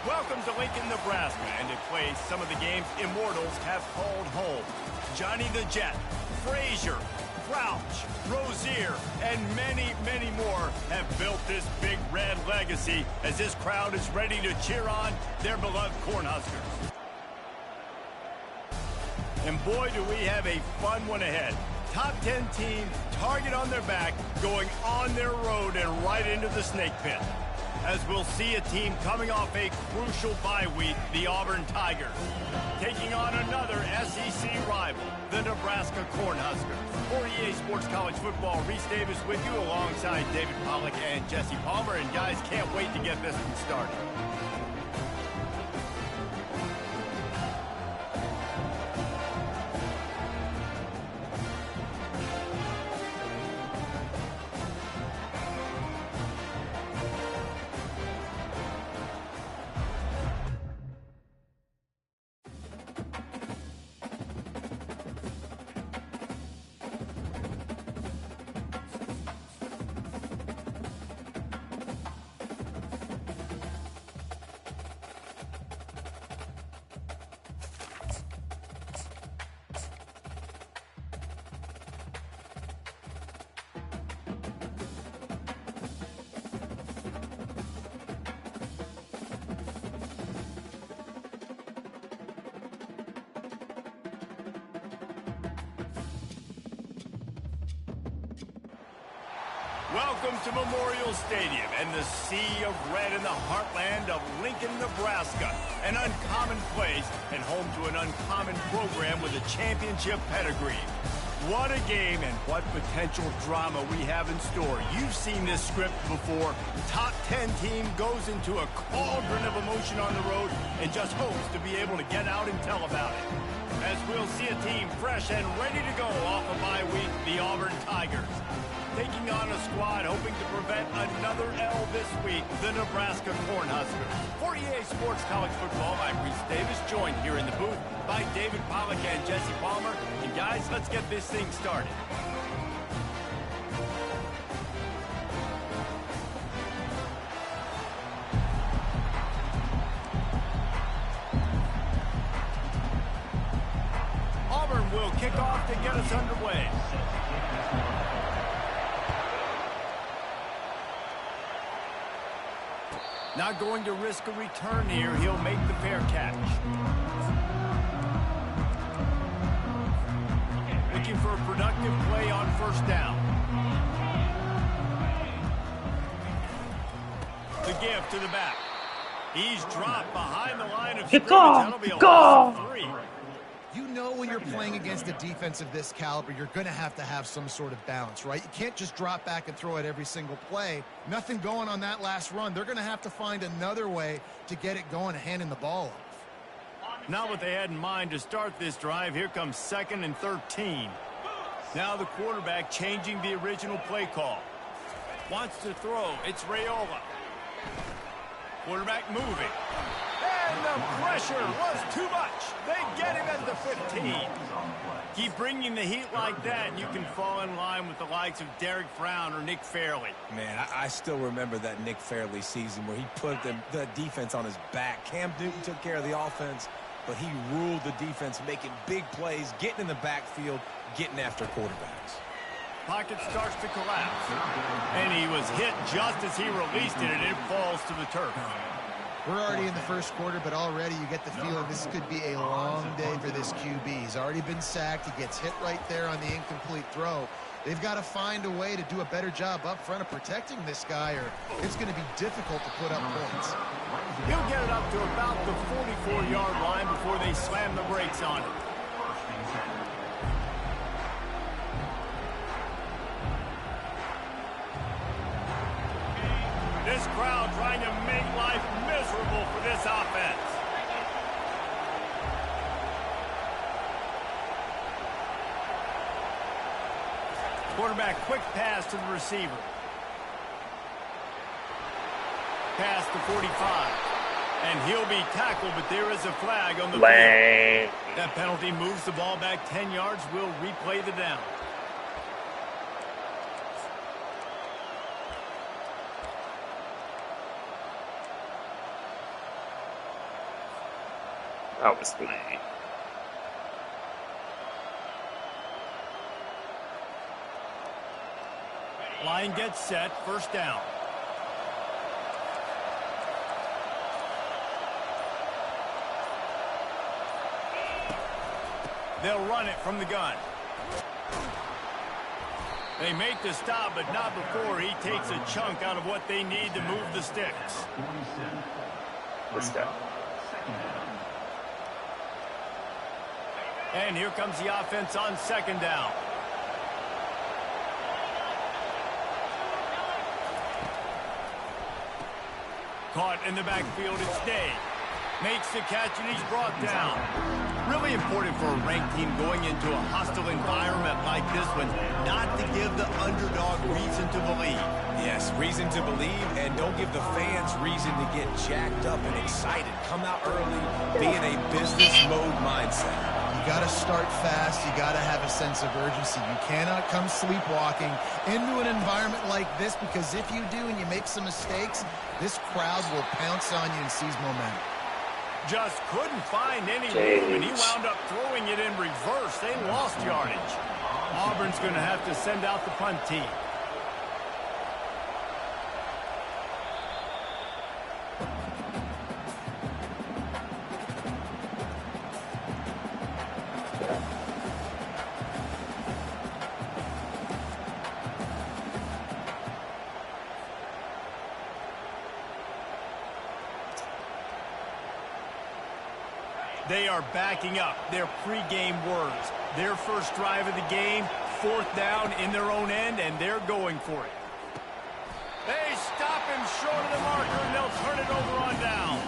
Welcome to Lincoln, Nebraska, and it plays some of the games immortals have called home. Johnny the Jet, Frazier, Crouch, Rozier, and many, many more have built this big red legacy as this crowd is ready to cheer on their beloved Cornhuskers. And boy, do we have a fun one ahead. Top 10 team, target on their back, going on their road and right into the snake pit. As we'll see a team coming off a crucial bye week, the Auburn Tigers, taking on another SEC rival, the Nebraska Cornhuskers. For EA Sports College Football, Reese Davis with you alongside David Pollack and Jesse Palmer. And guys, can't wait to get this one started. Welcome to Memorial Stadium and the sea of red in the heartland of Lincoln, Nebraska. An uncommon place and home to an uncommon program with a championship pedigree. What a game and what potential drama we have in store. You've seen this script before. Top 10 team goes into a cauldron of emotion on the road and just hopes to be able to get out and tell about it. As we'll see a team fresh and ready to go off a bye week, the Auburn Tigers. Taking on a squad hoping to prevent another L this week, the Nebraska Cornhuskers. For EA Sports College Football, I'm Reese Davis, joined here in the booth by David Pollack and Jesse Palmer. And guys, let's get this thing started. Auburn will kick off to get us underway. Not going to risk a return here. He'll make the fair catch. Looking for a productive play on first down. The give to the back. He's dropped behind the line of scrimmage. That'll be a loss of 3. You know when you're playing against a defense of this caliber, you're going to have some sort of balance, right? You can't just drop back and throw it every single play. Nothing going on that last run. They're going to have to find another way to get it going and handing the ball off. Not what they had in mind to start this drive. Here comes 2nd and 13. Now the quarterback changing the original play call. Wants to throw. It's Raiola. Quarterback moving. And the pressure was too much. They get him at the 15. Keep bringing the heat like that, and you can fall in line with the likes of Derek Brown or Nick Fairley. Man, I still remember that Nick Fairley season where he put the defense on his back. Cam Newton took care of the offense, but he ruled the defense, making big plays, getting in the backfield, getting after quarterbacks. Pocket starts to collapse. And he was hit just as he released it, and it falls to the turf. We're already in the first quarter, but already you get the feeling this could be a long day for this QB. He's already been sacked. He gets hit right there on the incomplete throw. They've got to find a way to do a better job up front of protecting this guy, or it's going to be difficult to put up points. He'll get it up to about the 44-yard line before they slam the brakes on him. This crowd trying to make life miserable for this offense. Quarterback quick pass to the receiver. Pass to 45. And he'll be tackled, but there is a flag on the field. That penalty moves the ball back 10 yards. We'll replay the down. That was lame. Line gets set. First down. They'll run it from the gun. They make the stop, but not before he takes a chunk out of what they need to move the sticks. This guy. And here comes the offense on second down. Caught in the backfield, it's Day. Makes the catch, and he's brought down. Really important for a ranked team going into a hostile environment like this one, not to give the underdog reason to believe. Yes, reason to believe, and don't give the fans reason to get jacked up and excited. Come out early, be in a business mode mindset. You got to start fast. You got to have a sense of urgency. You cannot come sleepwalking into an environment like this, because if you do and you make some mistakes, this crowd will pounce on you and seize momentum. Just couldn't find any room, and he wound up throwing it in reverse. They lost yardage. Auburn's going to have to send out the punt team. They are backing up their pregame words. Their first drive of the game, fourth down in their own end, and they're going for it. They stop him short of the marker, and they'll turn it over on down.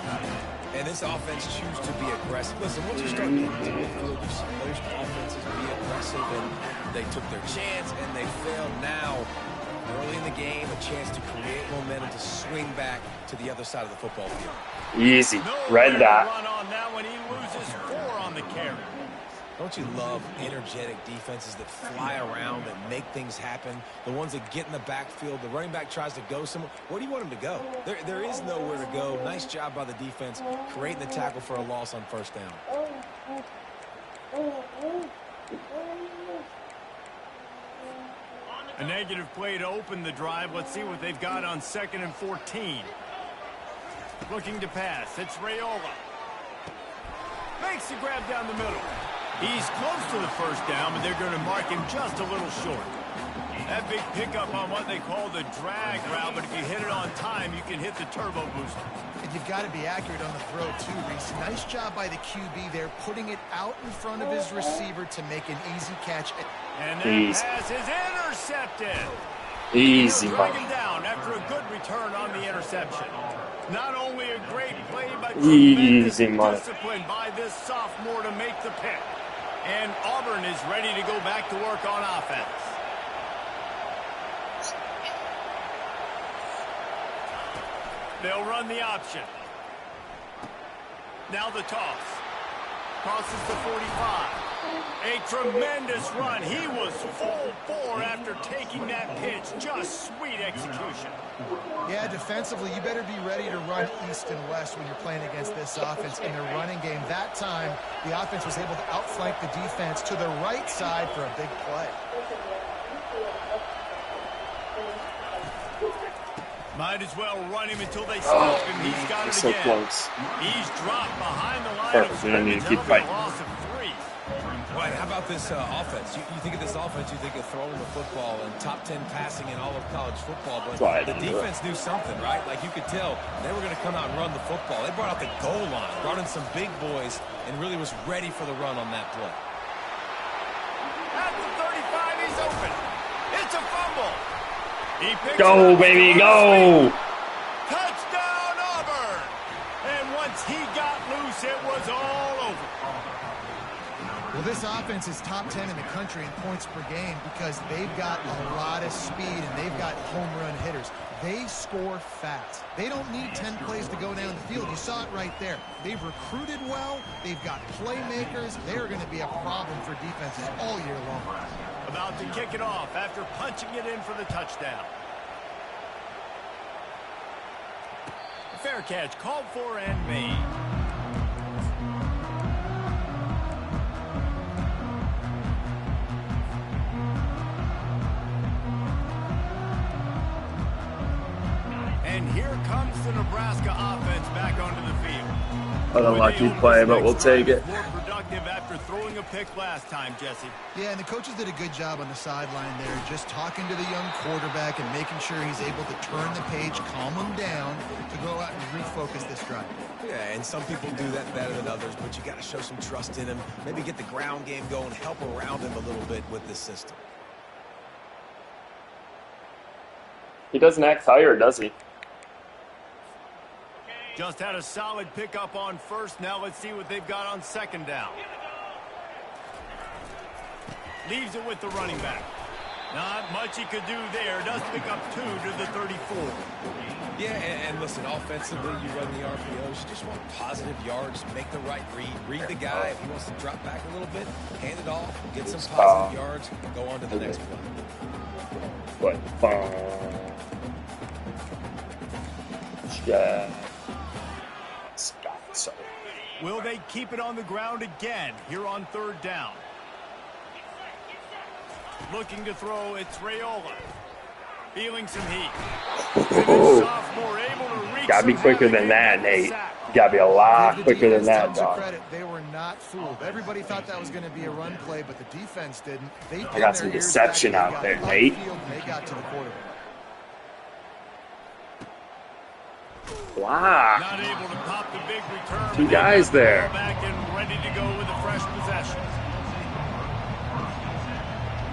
And this offense chooses to be aggressive. Listen, once you start getting to the field, you see most offenses be aggressive, and they took their chance, and they failed. Now, early in the game, a chance to create momentum to swing back to the other side of the football field. Easy. Read that. Run on that one. He loses 4 on the carry. Don't you love energetic defenses that fly around and make things happen? The ones that get in the backfield, the running back tries to go somewhere. Where do you want him to go? There is nowhere to go. Nice job by the defense, creating the tackle for a loss on first down. A negative play to open the drive. Let's see what they've got on 2nd and 14. Looking to pass. It's Raiola. Makes the grab down the middle. He's close to the first down, but they're going to mark him just a little short. That big pickup on what they call the drag route, but if you hit it on time, you can hit the turbo booster. And you've got to be accurate on the throw, too, Reese. Nice job by the QB there, putting it out in front of his receiver to make an easy catch. And that pass is intercepted. Easy, drag him down after a good return on the interception. Not only a great play, but tremendous discipline by this sophomore to make the pick. And Auburn is ready to go back to work on offense. They'll run the option. Now the toss. Crosses the 45. A tremendous run. He was full bore after taking that pitch. Just sweet execution. Yeah, defensively, you better be ready to run east and west when you're playing against this offense in their running game. That time, the offense was able to outflank the defense to the right side for a big play. Might as well run him until they stop him. He's got it so again. Close. He's dropped behind the line Perfect. of scrimmage. Keep fighting. Loss of 3. Right, how about this offense? You think of this offense, you think of throwing the football and top 10 passing in all of college football, but the defense knew something, right? Like you could tell they were going to come out and run the football. They brought out the goal line, brought in some big boys, and really was ready for the run on that play. At the 35, he's open. It's a fumble. He picks Go, baby, go! was all over. Well, this offense is top 10 in the country in points per game because they've got a lot of speed and they've got home run hitters. They score fast. They don't need 10 plays to go down the field. You saw it right there. They've recruited well. They've got playmakers. They're going to be a problem for defenses all year long. About to kick it off after punching it in for the touchdown. Fair catch called for and made. And here comes the Nebraska offense back onto the field. An unlucky play, but we'll take it. More productive after throwing a pick last time, Jesse. Yeah, and the coaches did a good job on the sideline there, just talking to the young quarterback and making sure he's able to turn the page, calm him down to go out and refocus this drive. Yeah, and some people do that better than others, but you got to show some trust in him. Maybe get the ground game going, help around him a little bit with this system. He doesn't act tired, does he? Just had a solid pickup on first. Now let's see what they've got on second down. Leaves it with the running back. Not much he could do there. Does pick up 2 to the 34. Yeah, and listen, offensively, you run the RPOs. You just want positive yards, make the right read. Read the guy. If he wants to drop back a little bit, hand it off, get some positive yards, go on to the next play. Yeah. Will they keep it on the ground again here on third down? Looking to throw, it's Raiola. Feeling some heat. Sophomore able to reach. Gotta be quicker than that, Nate. Gotta be a lot quicker than that, dog. Credit, they were not fooled. Everybody thought that was going to be a run play, but the defense didn't. They I got some deception out there, Nate. They got to the quarterback. Wow. Not able to pop the big return. 2 guys there. Back and ready to go with a fresh possession.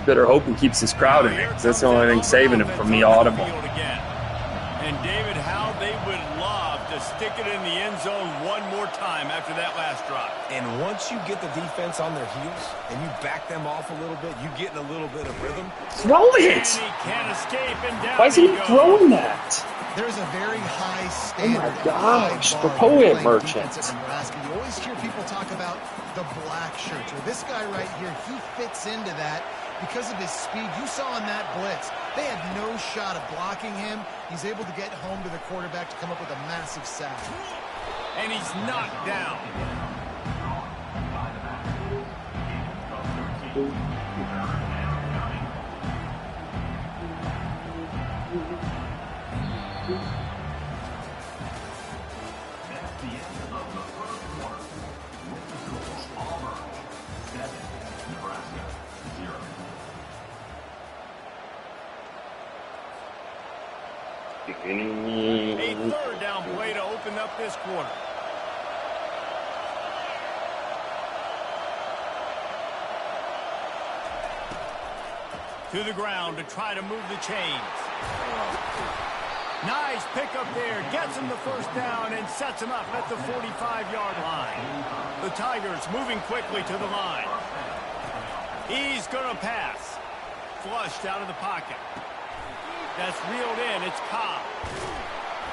Better hope he keeps his crowd in there, because that's the only thing saving him from me audible. And David, how they would love to stick it in the end zone one more time after that last drive. And once you get the defense on their heels and you back them off a little bit, you get in a little bit of rhythm. Throw it! Can't escape, and down Why is he throwing that? There's a very high standard. Oh my gosh, the poet merchant. You always hear people talk about the black shirts. Well, this guy right here, he fits into that because of his speed. You saw on that blitz, they had no shot of blocking him. He's able to get home to the quarterback to come up with a massive sack. And he's knocked down. A third down play to open up this quarter. To the ground to try to move the chains. Nice pickup there. Gets him the first down and sets him up at the 45-yard line. The Tigers moving quickly to the line. He's going to pass. Flushed out of the pocket. That's reeled in. It's Ka.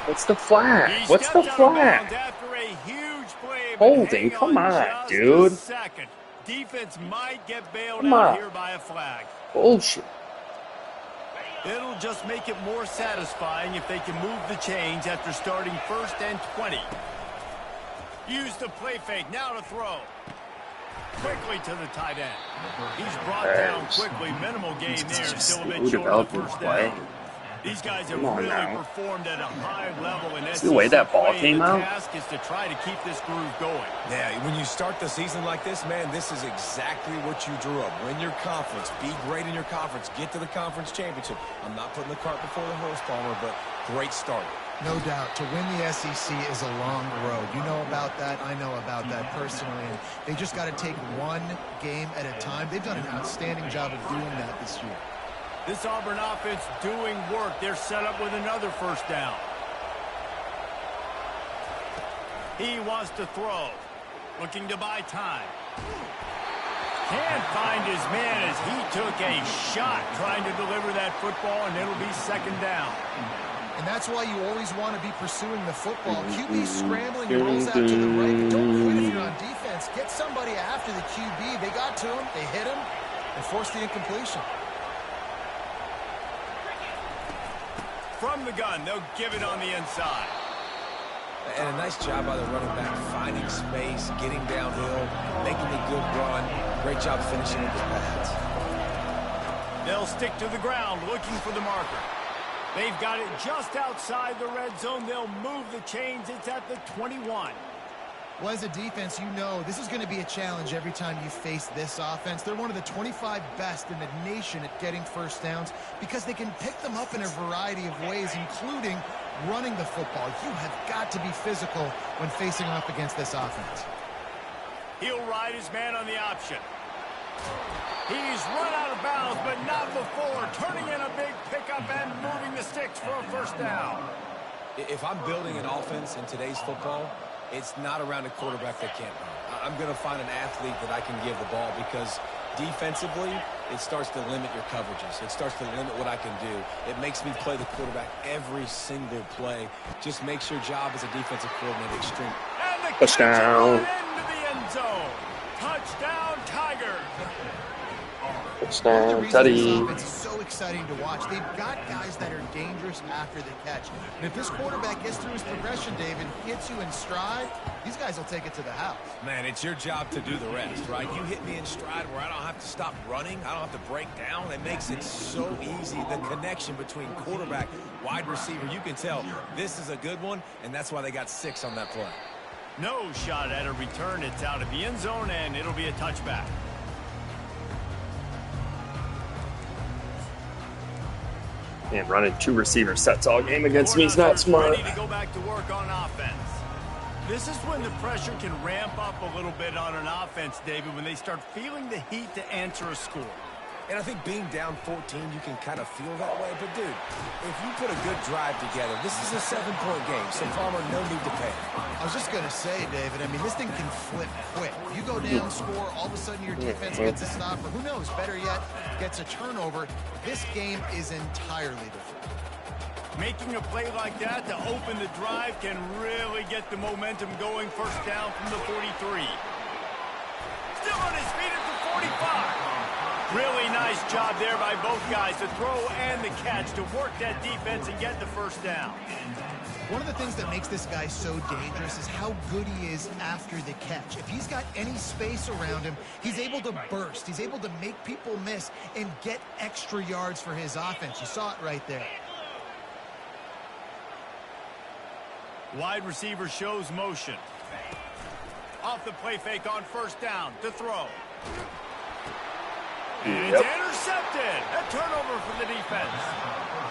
What's the flag? What's the flag? After a huge play, Holding, come on, dude. Second. Defense might get bailed out here by a flag. Bullshit. It'll just make it more satisfying if they can move the chains after starting 1st and 20. Use the play fake. Now to throw. Quickly to the tight end. He's brought down quickly. Minimal gain there. Still a bit short of first down. These guys have really performed at a high level. And see the way that ball came out? The task is to try to keep this groove going. Yeah, when you start the season like this, man, this is exactly what you drew up. Win your conference. Be great in your conference. Get to the conference championship. I'm not putting the cart before the horse, Palmer, but great start. No doubt. To win the SEC is a long road. You know about that. I know about that personally. And they just got to take one game at a time. They've done an outstanding job of doing that this year. This Auburn offense doing work. They're set up with another first down. He wants to throw. looking to buy time. Can't find his man as he took a shot trying to deliver that football, and it'll be second down. And that's why you always want to be pursuing the football. QB scrambling, he rolls out to the right, but don't quit if you're on defense. Get somebody after the QB. They got to him, they hit him, and forced the incompletion. From the gun, they'll give it on the inside. And a nice job by the running back, finding space, getting downhill, making a good run. Great job finishing with his pads. They'll stick to the ground, looking for the marker. They've got it just outside the red zone. They'll move the chains. It's at the 21. Well, as a defense, you know this is going to be a challenge every time you face this offense. They're one of the 25 best in the nation at getting first downs because they can pick them up in a variety of ways, including running the football. You have got to be physical when facing off against this offense. He'll ride his man on the option. He's run out of bounds, but not before. Turning in a big pickup and moving the sticks for a first down. If I'm building an offense in today's football, it's not around a quarterback that can't run. I'm going to find an athlete that I can give the ball because defensively, it starts to limit your coverages. It starts to limit what I can do. It makes me play the quarterback every single play. Just makes your job as a defensive coordinator extreme. And the Touchdown. into the end zone. Touchdown, Tigers. Touchdown, Teddy. It's so exciting to watch. They've got guys that are dangerous after the catch. And if this quarterback gets through his progression, David, hits you in stride, these guys will take it to the house. Man, it's your job to do the rest, right? You hit me in stride where I don't have to stop running. I don't have to break down. It makes it so easy. The connection between quarterback, wide receiver, you can tell this is a good one, and that's why they got 6 on that play. No shot at a return. It's out of the end zone, and it'll be a touchback. And running 2 receiver sets all game against me is not smart. Ready to go back to work on offense. This is when the pressure can ramp up a little bit on an offense, David, when they start feeling the heat to answer a score. And I think being down 14, you can kind of feel that way. But, dude, if you put a good drive together, this is a 7-point game. So, Palmer, no need to panic. I was just going to say, David, I mean, this thing can flip quick. You go down, score, all of a sudden your defense gets a stop, or who knows, better yet, gets a turnover. This game is entirely different. Making a play like that to open the drive can really get the momentum going. First down from the 43. Still on his feet at the 45. Really nice job there by both guys, the throw and the catch, to work that defense and get the first down. One of the things that makes this guy so dangerous is how good he is after the catch. If he's got any space around him, he's able to burst. He's able to make people miss and get extra yards for his offense. You saw it right there. Wide receiver shows motion. Off the play fake on first down to throw. And it's intercepted. A turnover for the defense.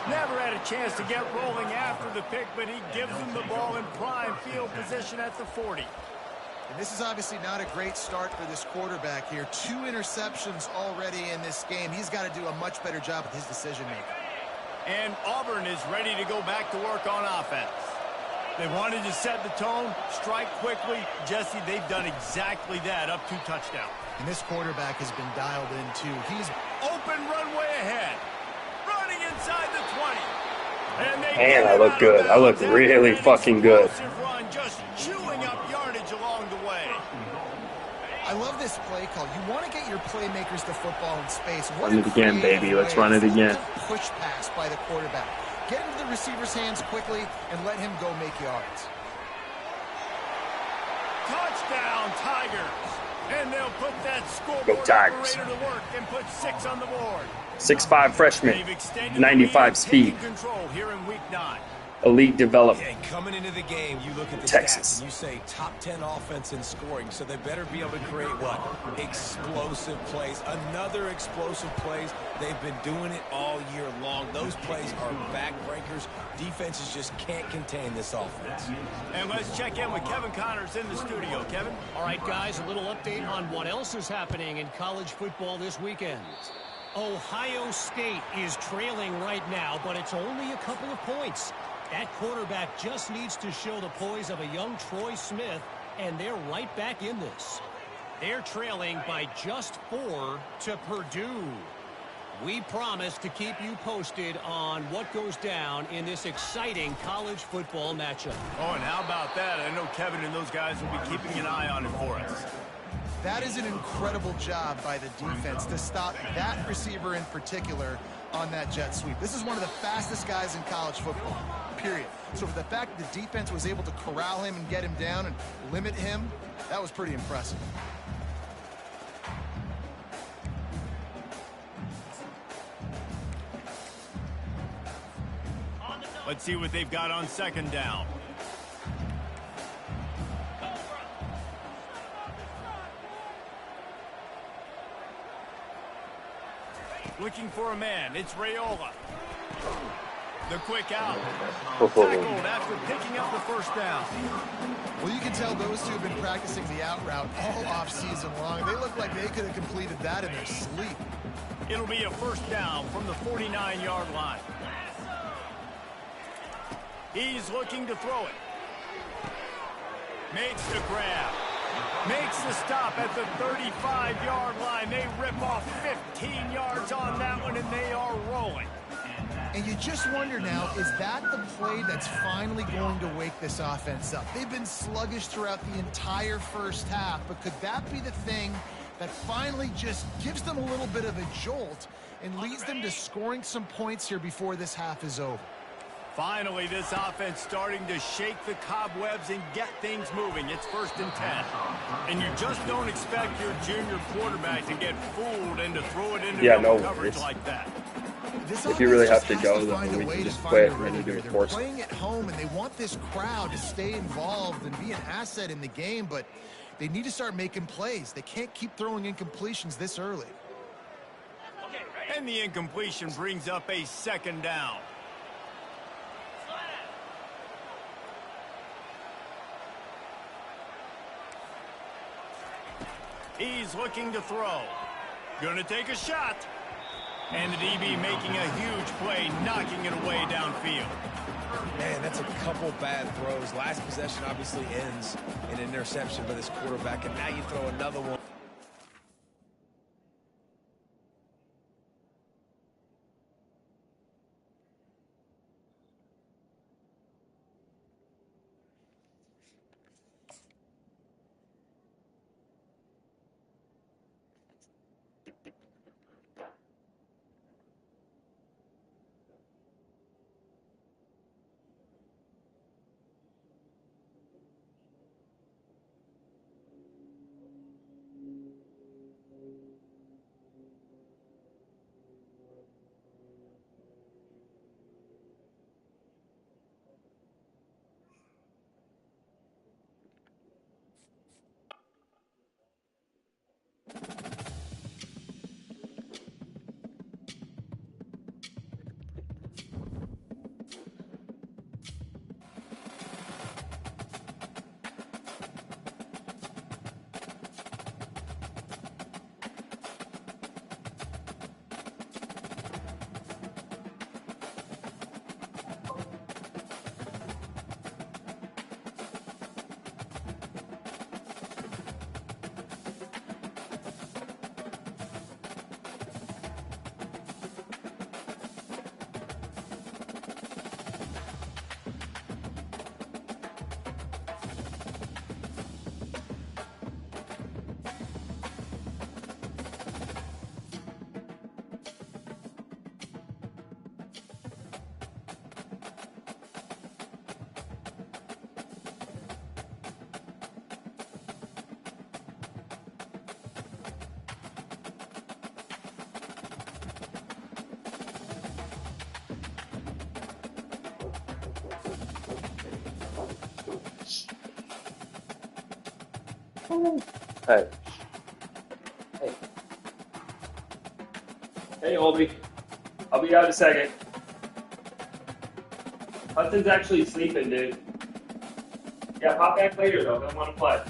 Never had a chance to get rolling after the pick, but he gives them the ball in prime field position at the 40. And this is obviously not a great start for this quarterback here. 2 interceptions already in this game. He's got to do a much better job with his decision-making. And Auburn is ready to go back to work on offense. They wanted to set the tone, strike quickly. Jesse, they've done exactly that, up 2 touchdowns. And this quarterback has been dialed in, too. He's open runway ahead. Running inside the 20. And I look good. I look really fucking good. Run, just chewing up yardage along the way. I love this play call. You want to get your playmakers the football in space. Run it again, baby. Let's run it again. Push pass by the quarterback. Get into the receiver's hands quickly and let him go make yards. Touchdown, Tigers. And they'll put that scoreboard Go Tigers. operator to work and put 6 on the board. 6'5" freshman, 95 speed. Control here in week 9. Elite development. And coming into the game, you look at the Texas. stats and you say top 10 offense in scoring, so they better be able to create what? Explosive plays. Another explosive plays. They've been doing it all year long. Those plays are backbreakers. Defenses just can't contain this offense. And let's check in with Kevin Connors in the studio. Kevin? All right, guys, a little update on what else is happening in college football this weekend. Ohio State is trailing right now, but it's only a couple of points. That quarterback just needs to show the poise of a young Troy Smith And they're right back in this. They're trailing by just 4 to Purdue. We promise to keep you posted on what goes down in this exciting college football matchup. Oh, and how about that? I know Kevin and those guys will be keeping an eye on it for us. That is an incredible job by the defense to stop that receiver in particular on that jet sweep. This is one of the fastest guys in college football, period. So for the fact that the defense was able to corral him and get him down and limit him, that was pretty impressive. Let's see what they've got on second down. Looking for a man. It's Raiola. The quick out. Tackled after picking up the first down. Well, you can tell those two have been practicing the out route all offseason long. They look like they could have completed that in their sleep. It'll be a first down from the 49-yard line. He's looking to throw it. Makes the grab. Makes the stop at the 35-yard line. They rip off 15 yards on that one, and they are rolling. And you just wonder now, is that the play that's finally going to wake this offense up? They've been sluggish throughout the entire first half, but could that be the thing that finally just gives them a little bit of a jolt and leads them to scoring some points here before this half is over? Finally, this offense starting to shake the cobwebs and get things moving. It's 1st and 10. And you just don't expect your junior quarterback to get fooled and to throw it into double coverage like that. If you really have to go, then we can just quit and then do a force. They're playing at home, and they want this crowd to stay involved and be an asset in the game, but they need to start making plays. They can't keep throwing incompletions this early. And the incompletion brings up a second down. He's looking to throw. Gonna take a shot. And the DB making a huge play, knocking it away downfield. Man, that's a couple bad throws. Last possession obviously ends in an interception by this quarterback, and now you throw another one. Hey. Hey, Oldie. I'll be out in a second. Hudson's actually sleeping, dude. Yeah, pop back later, though. Don't want to play.